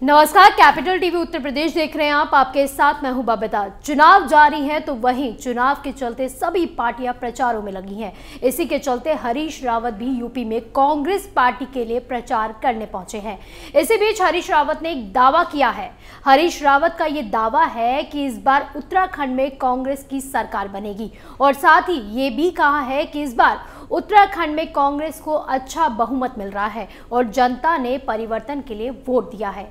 नमस्कार, capital TV Uttar Pradesh देख रहे हैं आप। आपके साथ मैं हूं बबीता। चुनाव जारी है तो वहीं चुनाव के चलते सभी पार्टियां प्रचारों में लगी हैं। इसी के चलते हरीश रावत भी यूपी में कांग्रेस पार्टी के लिए प्रचार करने पहुंचे हैं। इसी बीच हरीश रावत ने एक दावा किया है। हरीश रावत का ये दावा है कि इस बार उत्तराखंड में कांग्रेस की सरकार बनेगी और साथ ही ये भी कहा है कि इस बार उत्तराखंड में कांग्रेस को अच्छा बहुमत मिल रहा है और जनता ने परिवर्तन के लिए वोट दिया है।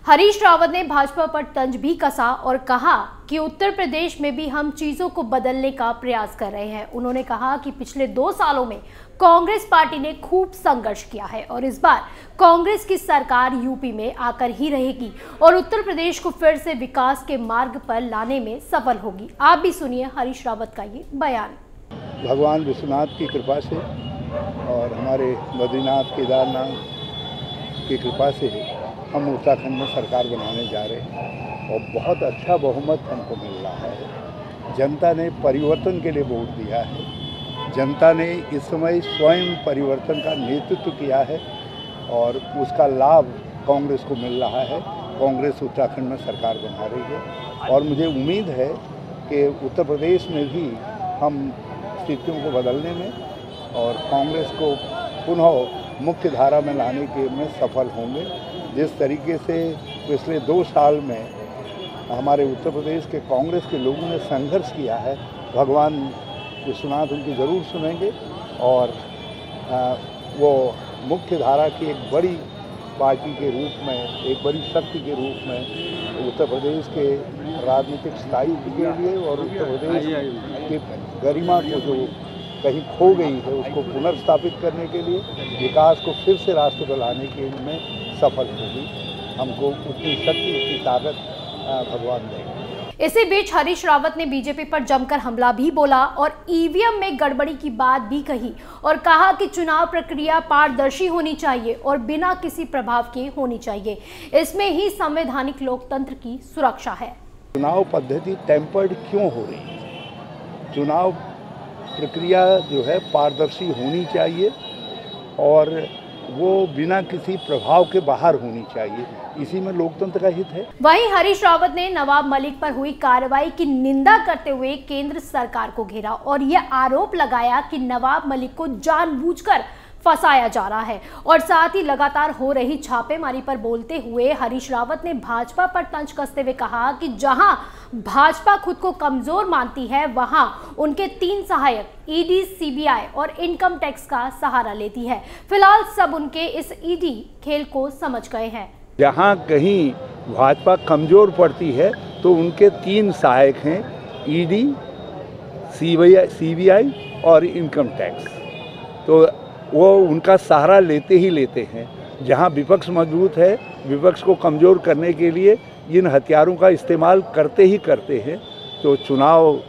हरीश रावत ने भाजपा पर तंज भी कसा और कहा कि उत्तर प्रदेश में भी हम चीजों को बदलने का प्रयास कर रहे हैं। उन्होंने कहा कि पिछले 2 सालों में कांग्रेस पार्टी ने खूब संघर्ष किया है और इस बार कांग्रेस की सरकार यूपी में आकर ही रहेगी और उत्तर प्रदेश को फिर से विकास के मार्ग पर लाने में सफल होगी। आप भी सुनिए हरीश रावत का ये बयान। भगवान विश्वनाथ की कृपा से और हमारे बद्रीनाथ केदारनाथ की कृपा से हम उत्तराखंड में सरकार बनाने जा रहे हैं और बहुत अच्छा बहुमत हमको मिल रहा है। जनता ने परिवर्तन के लिए वोट दिया है। जनता ने इस समय स्वयं परिवर्तन का नेतृत्व किया है और उसका लाभ कांग्रेस को मिल रहा है। कांग्रेस उत्तराखंड में सरकार बना रही है और मुझे उम्मीद है कि उत्तर प्रदेश में भी हम स्थितियों को बदलने में और कांग्रेस को पुनः मुख्य धारा में लाने के में सफल होंगे। जिस तरीके से पिछले 2 साल में हमारे उत्तर प्रदेश के कांग्रेस के लोगों ने संघर्ष किया है, भगवान विश्वनाथ उनकी ज़रूर सुनेंगे और वो मुख्य धारा की एक बड़ी पार्टी के रूप में, एक बड़ी शक्ति के रूप में उत्तर प्रदेश के राजनीतिक स्थायित्व के लिए और उत्तर प्रदेश के गरिमा को जो कहीं खो गई है उसको पुनर्स्थापित करने के लिए, विकास को फिर से रास्ते पर लाने के में सफल होगी। हमको उतनी शक्ति, उतनी ताकत भगवान देंगे। इसी बीच हरीश रावत ने बीजेपी पर जमकर हमला भी बोला और ईवीएम में गड़बड़ी की बात भी कही और कहा कि चुनाव प्रक्रिया पारदर्शी होनी चाहिए और बिना किसी प्रभाव के होनी चाहिए। इसमें ही संवैधानिक लोकतंत्र की सुरक्षा है। चुनाव पद्धति टेम्पर्ड क्यों हो रही है? चुनाव प्रक्रिया जो है पारदर्शी होनी चाहिए और वो बिना किसी प्रभाव के बाहर होनी चाहिए। इसी में लोकतंत्र का हित है। वहीं हरीश रावत ने नवाब मलिक पर हुई कार्रवाई की निंदा करते हुए केंद्र सरकार को घेरा और यह आरोप लगाया कि नवाब मलिक को जानबूझकर फंसाया जा रहा है और साथ ही लगातार हो रही छापेमारी पर बोलते हुए हरीश रावत ने भाजपा पर तंज कसते हुए कहा कि जहां भाजपा खुद को कमजोर मानती है वहां उनके 3 सहायक ईडी, सीबीआई और इनकम टैक्स का सहारा लेती है। फिलहाल सब उनके इस ईडी खेल को समझ गए हैं। जहां कहीं भाजपा कमजोर पड़ती है तो उनके 3 सहायक हैं, ईडी, सीबीआई और इनकम टैक्स। तो वो उनका सहारा लेते ही लेते हैं। जहां विपक्ष मजबूत है, विपक्ष को कमज़ोर करने के लिए इन हथियारों का इस्तेमाल करते ही करते हैं। तो चुनाव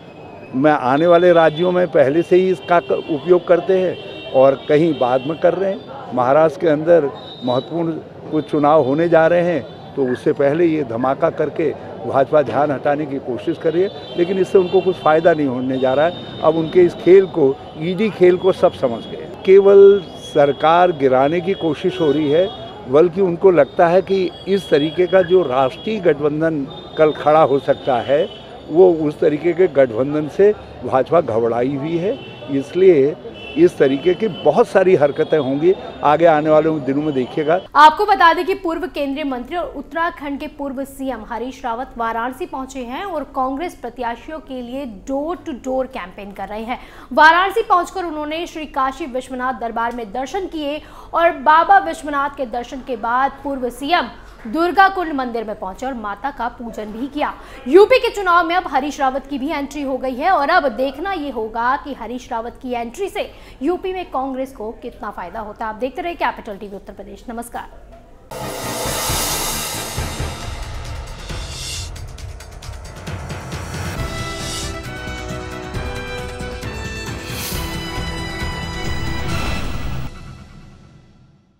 में आने वाले राज्यों में पहले से ही इसका उपयोग करते हैं और कहीं बाद में कर रहे हैं। महाराष्ट्र के अंदर महत्वपूर्ण कुछ चुनाव होने जा रहे हैं तो उससे पहले ये धमाका करके भाजपा ध्यान हटाने की कोशिश कर रही है, लेकिन इससे उनको कुछ फ़ायदा नहीं होने जा रहा है। अब उनके इस खेल को, ईडी खेल को सब समझ गए। केवल सरकार गिराने की कोशिश हो रही है, बल्कि उनको लगता है कि इस तरीके का जो राष्ट्रीय गठबंधन कल खड़ा हो सकता है वो उस तरीके के गठबंधन से भाजपा घबराई हुई है। इसलिए इस तरीके की बहुत सारी हरकतें होंगी आगे आने वाले दिनों में, देखिएगा। आपको बता दें कि पूर्व केंद्रीय मंत्री और उत्तराखंड के पूर्व सीएम हरीश रावत वाराणसी पहुंचे हैं और कांग्रेस प्रत्याशियों के लिए डोर टू डोर कैंपेन कर रहे हैं। वाराणसी पहुंचकर उन्होंने श्री काशी विश्वनाथ दरबार में दर्शन किए और बाबा विश्वनाथ के दर्शन के बाद पूर्व सीएम दुर्गा कुंड मंदिर में पहुंचे और माता का पूजन भी किया। यूपी के चुनाव में अब हरीश रावत की भी एंट्री हो गई है और अब देखना ये होगा कि हरीश रावत की एंट्री से यूपी में कांग्रेस को कितना फायदा होता है। आप देखते रहिए कैपिटल टीवी उत्तर प्रदेश। नमस्कार।